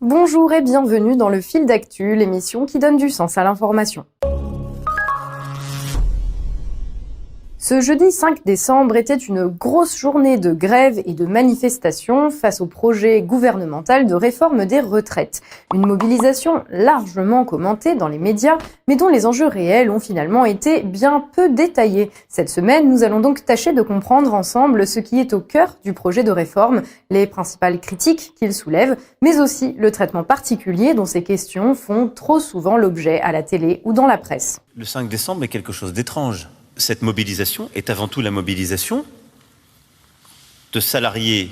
Bonjour et bienvenue dans le Fil d'actu, l'émission qui donne du sens à l'information. Ce jeudi 5 décembre était une grosse journée de grève et de manifestations face au projet gouvernemental de réforme des retraites. Une mobilisation largement commentée dans les médias, mais dont les enjeux réels ont finalement été bien peu détaillés. Cette semaine, nous allons donc tâcher de comprendre ensemble ce qui est au cœur du projet de réforme, les principales critiques qu'il soulève, mais aussi le traitement particulier dont ces questions font trop souvent l'objet à la télé ou dans la presse. Le 5 décembre est quelque chose d'étrange. Cette mobilisation est avant tout la mobilisation de salariés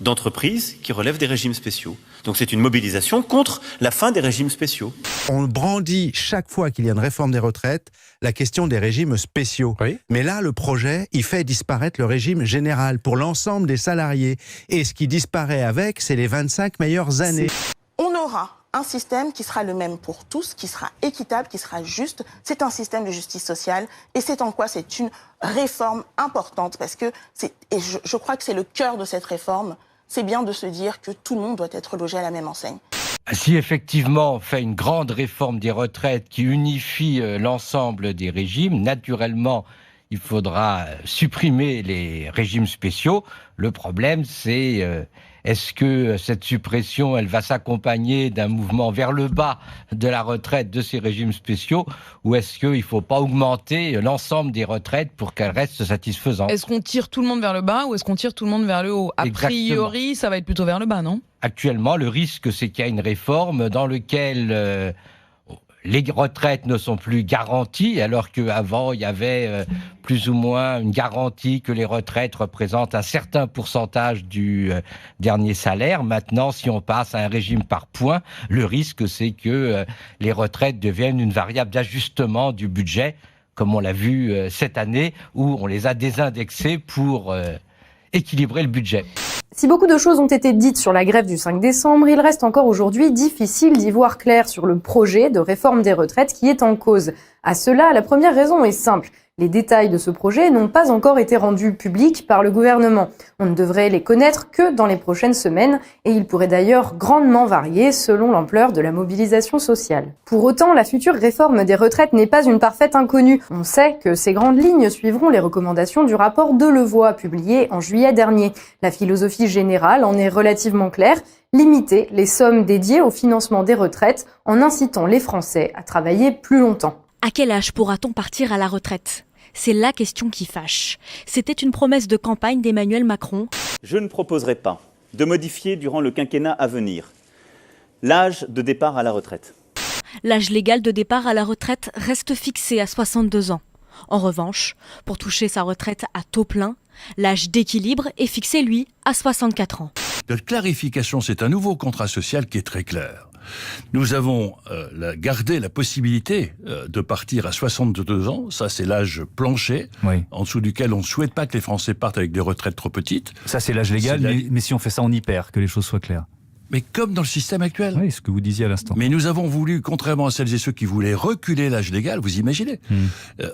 d'entreprises qui relèvent des régimes spéciaux. Donc c'est une mobilisation contre la fin des régimes spéciaux. On brandit chaque fois qu'il y a une réforme des retraites la question des régimes spéciaux. Oui. Mais là, le projet, il fait disparaître le régime général pour l'ensemble des salariés. Et ce qui disparaît avec, c'est les 25 meilleures années. On aura un système qui sera le même pour tous, qui sera équitable, qui sera juste. C'est un système de justice sociale et c'est en quoi c'est une réforme importante parce que je crois que c'est le cœur de cette réforme. C'est bien de se dire que tout le monde doit être logé à la même enseigne. Si effectivement on fait une grande réforme des retraites qui unifie l'ensemble des régimes, naturellement il faudra supprimer les régimes spéciaux. Le problème c'est est-ce que cette suppression, elle va s'accompagner d'un mouvement vers le bas de la retraite de ces régimes spéciaux ou est-ce qu'il ne faut pas augmenter l'ensemble des retraites pour qu'elles restent satisfaisantes? Est-ce qu'on tire tout le monde vers le bas ou est-ce qu'on tire tout le monde vers le haut? A priori, ça va être plutôt vers le bas, non? Actuellement, le risque, c'est qu'il y a une réforme dans laquelle les retraites ne sont plus garanties, alors qu'avant, il y avait plus ou moins une garantie que les retraites représentent un certain pourcentage du dernier salaire. Maintenant, si on passe à un régime par points, le risque, c'est que les retraites deviennent une variable d'ajustement du budget, comme on l'a vu cette année, où on les a désindexées pour équilibrer le budget. Si beaucoup de choses ont été dites sur la grève du 5 décembre, il reste encore aujourd'hui difficile d'y voir clair sur le projet de réforme des retraites qui est en cause. À cela, la première raison est simple. Les détails de ce projet n'ont pas encore été rendus publics par le gouvernement. On ne devrait les connaître que dans les prochaines semaines et ils pourraient d'ailleurs grandement varier selon l'ampleur de la mobilisation sociale. Pour autant, la future réforme des retraites n'est pas une parfaite inconnue. On sait que ces grandes lignes suivront les recommandations du rapport Delevoye publié en juillet dernier. La philosophie générale en est relativement claire. Limiter les sommes dédiées au financement des retraites en incitant les Français à travailler plus longtemps. À quel âge pourra-t-on partir à la retraite ? C'est la question qui fâche. C'était une promesse de campagne d'Emmanuel Macron. Je ne proposerai pas de modifier durant le quinquennat à venir l'âge de départ à la retraite. L'âge légal de départ à la retraite reste fixé à 62 ans. En revanche, pour toucher sa retraite à taux plein, l'âge d'équilibre est fixé, lui, à 64 ans. La clarification, c'est un nouveau contrat social qui est très clair. Nous avons gardé la possibilité de partir à 62 ans. Ça, c'est l'âge plancher, oui, en dessous duquel on ne souhaite pas que les Français partent avec des retraites trop petites. Ça, c'est l'âge légal, mais si on fait ça, on y perd, que les choses soient claires. Mais comme dans le système actuel. Oui, ce que vous disiez à l'instant. Mais nous avons voulu, contrairement à celles et ceux qui voulaient reculer l'âge légal, vous imaginez,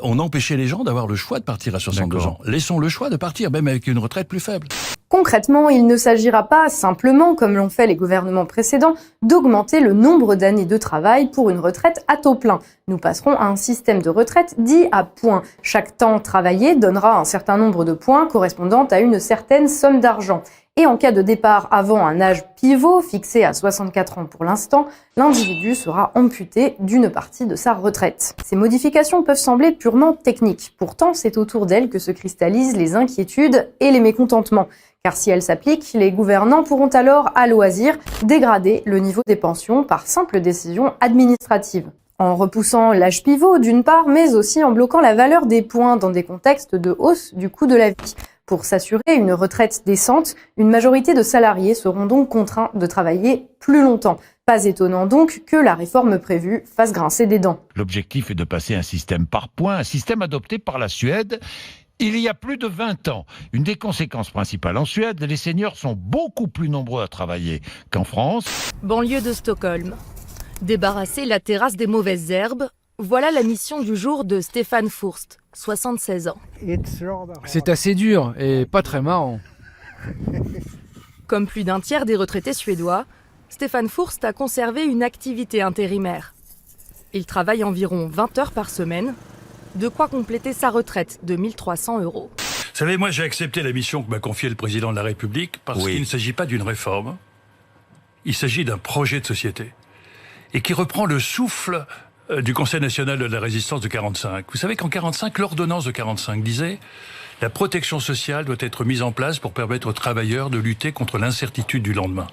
on empêchait les gens d'avoir le choix de partir à 62 ans. Laissons le choix de partir, même avec une retraite plus faible. Concrètement, il ne s'agira pas simplement, comme l'ont fait les gouvernements précédents, d'augmenter le nombre d'années de travail pour une retraite à taux plein. Nous passerons à un système de retraite dit à points. Chaque temps travaillé donnera un certain nombre de points correspondant à une certaine somme d'argent. Et en cas de départ avant un âge pivot, fixé à 64 ans pour l'instant, l'individu sera amputé d'une partie de sa retraite. Ces modifications peuvent sembler purement techniques. Pourtant, c'est autour d'elles que se cristallisent les inquiétudes et les mécontentements. Car si elles s'appliquent, les gouvernants pourront alors, à loisir, dégrader le niveau des pensions par simple décision administrative. En repoussant l'âge pivot d'une part, mais aussi en bloquant la valeur des points dans des contextes de hausse du coût de la vie. Pour s'assurer une retraite décente, une majorité de salariés seront donc contraints de travailler plus longtemps. Pas étonnant donc que la réforme prévue fasse grincer des dents. L'objectif est de passer un système par points, un système adopté par la Suède il y a plus de 20 ans. Une des conséquences principales en Suède, les seniors sont beaucoup plus nombreux à travailler qu'en France. Banlieue de Stockholm. Débarrasser la terrasse des mauvaises herbes, voilà la mission du jour de Stéphane Fourst, 76 ans. C'est assez dur et pas très marrant. Comme plus d'un tiers des retraités suédois, Stéphane Fourst a conservé une activité intérimaire. Il travaille environ 20 heures par semaine, de quoi compléter sa retraite de 1 300 €. Vous savez, moi j'ai accepté la mission que m'a confiée le président de la République parce qu'il ne s'agit pas d'une réforme, il s'agit d'un projet de société et qui reprend le souffle du Conseil national de la résistance de 45. Vous savez qu'en 45, l'ordonnance de 45 disait « La protection sociale doit être mise en place pour permettre aux travailleurs de lutter contre l'incertitude du lendemain ».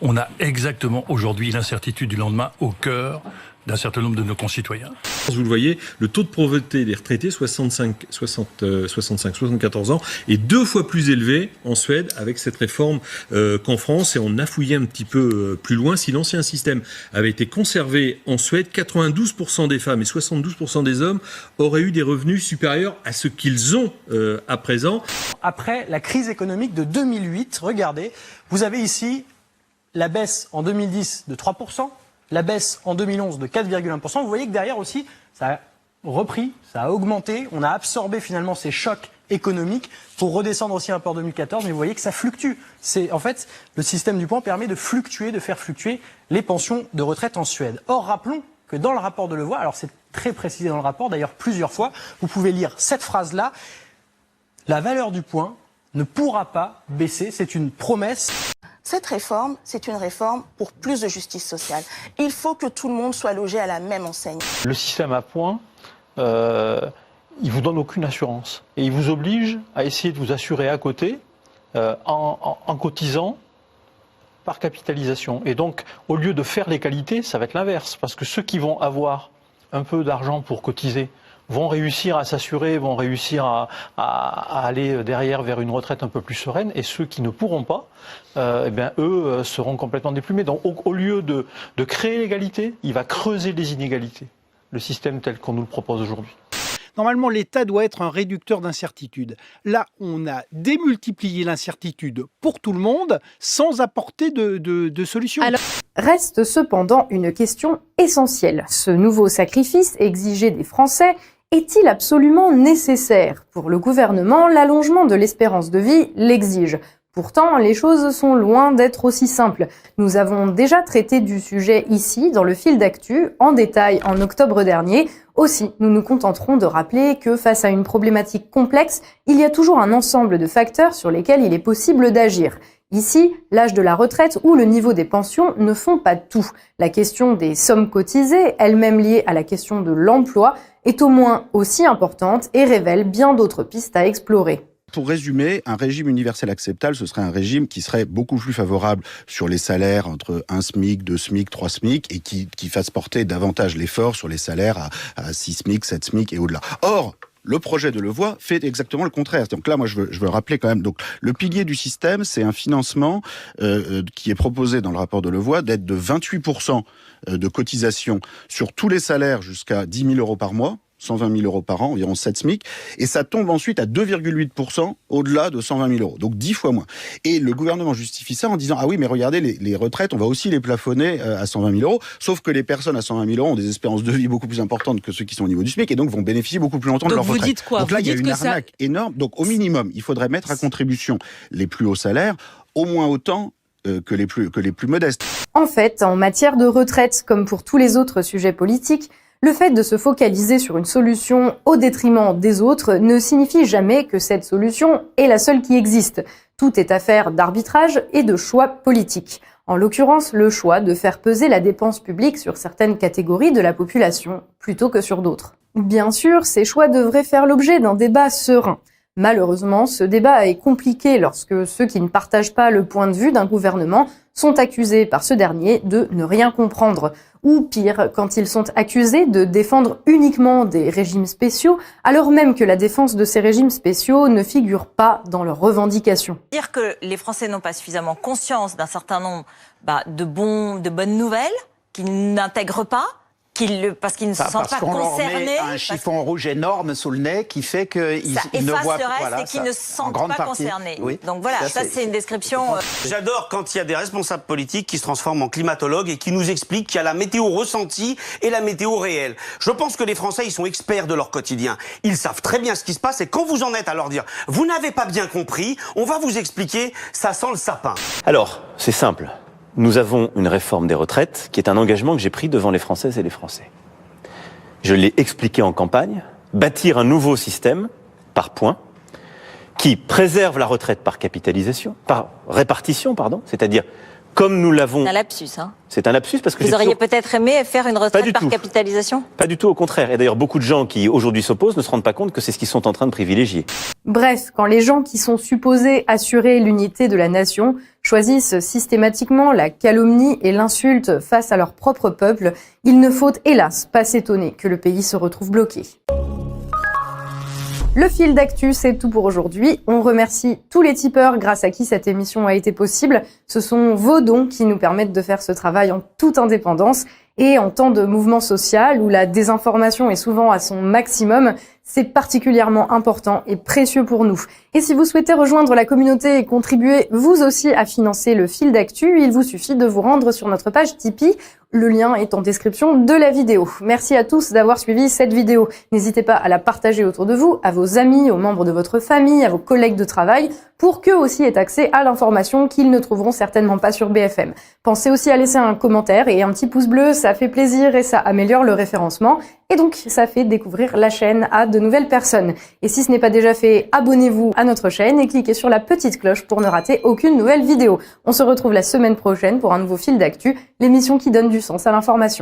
On a exactement aujourd'hui l'incertitude du lendemain au cœur d'un certain nombre de nos concitoyens. Vous le voyez, le taux de pauvreté des retraités 65-74 ans est 2 fois plus élevé en Suède avec cette réforme qu'en France. Et on a fouillé un petit peu plus loin. Si l'ancien système avait été conservé en Suède, 92% des femmes et 72% des hommes auraient eu des revenus supérieurs à ce qu'ils ont à présent. Après la crise économique de 2008, regardez, vous avez ici la baisse en 2010 de 3%, la baisse en 2011 de 4,1%. Vous voyez que derrière aussi, ça a repris, ça a augmenté. On a absorbé finalement ces chocs économiques pour redescendre aussi un peu en 2014. Mais vous voyez que ça fluctue. En fait, le système du point permet de faire fluctuer les pensions de retraite en Suède. Or, rappelons que dans le rapport de Levoy, alors c'est très précisé dans le rapport, d'ailleurs plusieurs fois, vous pouvez lire cette phrase-là, la valeur du point ne pourra pas baisser, c'est une promesse. Cette réforme, c'est une réforme pour plus de justice sociale. Il faut que tout le monde soit logé à la même enseigne. Le système à points, il vous donne aucune assurance. Et il vous oblige à essayer de vous assurer à côté en cotisant par capitalisation. Et donc, au lieu de faire l'égalité, ça va être l'inverse. Parce que ceux qui vont avoir un peu d'argent pour cotiser vont réussir à s'assurer, vont réussir à aller derrière vers une retraite un peu plus sereine, et ceux qui ne pourront pas, eux seront complètement déplumés. Donc au lieu de créer l'égalité, il va creuser les inégalités, le système tel qu'on nous le propose aujourd'hui. Normalement, l'État doit être un réducteur d'incertitude. Là, on a démultiplié l'incertitude pour tout le monde sans apporter de solution. Alors, reste cependant une question essentielle. Ce nouveau sacrifice exigé des Français est-il absolument nécessaire? Pour le gouvernement, l'allongement de l'espérance de vie l'exige. Pourtant, les choses sont loin d'être aussi simples. Nous avons déjà traité du sujet ici, dans le fil d'actu, en détail en octobre dernier. Aussi, nous nous contenterons de rappeler que face à une problématique complexe, il y a toujours un ensemble de facteurs sur lesquels il est possible d'agir. Ici, l'âge de la retraite ou le niveau des pensions ne font pas tout. La question des sommes cotisées, elle-même liée à la question de l'emploi, est au moins aussi importante et révèle bien d'autres pistes à explorer. Pour résumer, un régime universel acceptable, ce serait un régime qui serait beaucoup plus favorable sur les salaires entre 1 SMIC, 2 SMIC, 3 SMIC et qui fasse porter davantage l'effort sur les salaires à 6 SMIC, 7 SMIC et au-delà. Or, le projet de Levoy fait exactement le contraire. Donc là, moi, je veux rappeler quand même. Donc, le pilier du système, c'est un financement qui est proposé dans le rapport de Levoy d'être de 28% de cotisation sur tous les salaires jusqu'à 10 000 € par mois. 120 000 € par an, environ 7 SMIC, et ça tombe ensuite à 2,8% au-delà de 120 000 €, donc 10 fois moins. Et le gouvernement justifie ça en disant « Ah oui, mais regardez, les retraites, on va aussi les plafonner à 120 000 €, sauf que les personnes à 120 000 € ont des espérances de vie beaucoup plus importantes que ceux qui sont au niveau du SMIC, et donc vont bénéficier beaucoup plus longtemps de leur retraite. Donc vous dites quoi? Donc là, il y a une arnaque énorme. Donc au minimum, il faudrait mettre à contribution les plus hauts salaires, au moins autant que les plus modestes. En fait, en matière de retraite, comme pour tous les autres sujets politiques, le fait de se focaliser sur une solution au détriment des autres ne signifie jamais que cette solution est la seule qui existe. Tout est affaire d'arbitrage et de choix politiques. En l'occurrence, le choix de faire peser la dépense publique sur certaines catégories de la population plutôt que sur d'autres. Bien sûr, ces choix devraient faire l'objet d'un débat serein. Malheureusement, ce débat est compliqué lorsque ceux qui ne partagent pas le point de vue d'un gouvernement sont accusés par ce dernier de ne rien comprendre. Ou pire, quand ils sont accusés de défendre uniquement des régimes spéciaux, alors même que la défense de ces régimes spéciaux ne figure pas dans leurs revendications. Dire que les Français n'ont pas suffisamment conscience d'un certain nombre de bonnes nouvelles, qu'ils n'intègrent pas, parce qu'ils ne se sentent pas concernés. Leur met un chiffon rouge énorme sous le nez qui fait qu'ils ne voient pas. Ça efface le reste et qu'ils ne se sentent pas concernés. Oui. Donc voilà, ça c'est une description. J'adore quand il y a des responsables politiques qui se transforment en climatologues et qui nous expliquent qu'il y a la météo ressentie et la météo réelle. Je pense que les Français, ils sont experts de leur quotidien. Ils savent très bien ce qui se passe et quand vous en êtes à leur dire « Vous n'avez pas bien compris, on va vous expliquer, ça sent le sapin ». Alors, c'est simple. nous avons une réforme des retraites qui est un engagement que j'ai pris devant les Françaises et les Français. Je l'ai expliqué en campagne, bâtir un nouveau système par points qui préserve la retraite par capitalisation, par répartition, pardon, c'est-à-dire comme nous l'avons... C'est un lapsus, hein. C'est un lapsus parce que... Vous auriez peut-être aimé faire une retraite par capitalisation ? Pas du tout, au contraire. Et d'ailleurs, beaucoup de gens qui aujourd'hui s'opposent ne se rendent pas compte que c'est ce qu'ils sont en train de privilégier. Bref, quand les gens qui sont supposés assurer l'unité de la nation choisissent systématiquement la calomnie et l'insulte face à leur propre peuple, il ne faut hélas pas s'étonner que le pays se retrouve bloqué. Le fil d'actu, c'est tout pour aujourd'hui. On remercie tous les tipeurs grâce à qui cette émission a été possible. Ce sont vos dons qui nous permettent de faire ce travail en toute indépendance. Et en temps de mouvement social où la désinformation est souvent à son maximum, c'est particulièrement important et précieux pour nous. Et si vous souhaitez rejoindre la communauté et contribuer vous aussi à financer le fil d'actu, il vous suffit de vous rendre sur notre page Tipeee. Le lien est en description de la vidéo. Merci à tous d'avoir suivi cette vidéo. N'hésitez pas à la partager autour de vous, à vos amis, aux membres de votre famille, à vos collègues de travail, pour qu'eux aussi aient accès à l'information qu'ils ne trouveront certainement pas sur BFM. Pensez aussi à laisser un commentaire et un petit pouce bleu, ça fait plaisir et ça améliore le référencement. Et donc, ça fait découvrir la chaîne à de nouvelles personnes. Et si ce n'est pas déjà fait, abonnez-vous à notre chaîne et cliquez sur la petite cloche pour ne rater aucune nouvelle vidéo. On se retrouve la semaine prochaine pour un nouveau fil d'actu, l'émission qui donne du sens à l'information.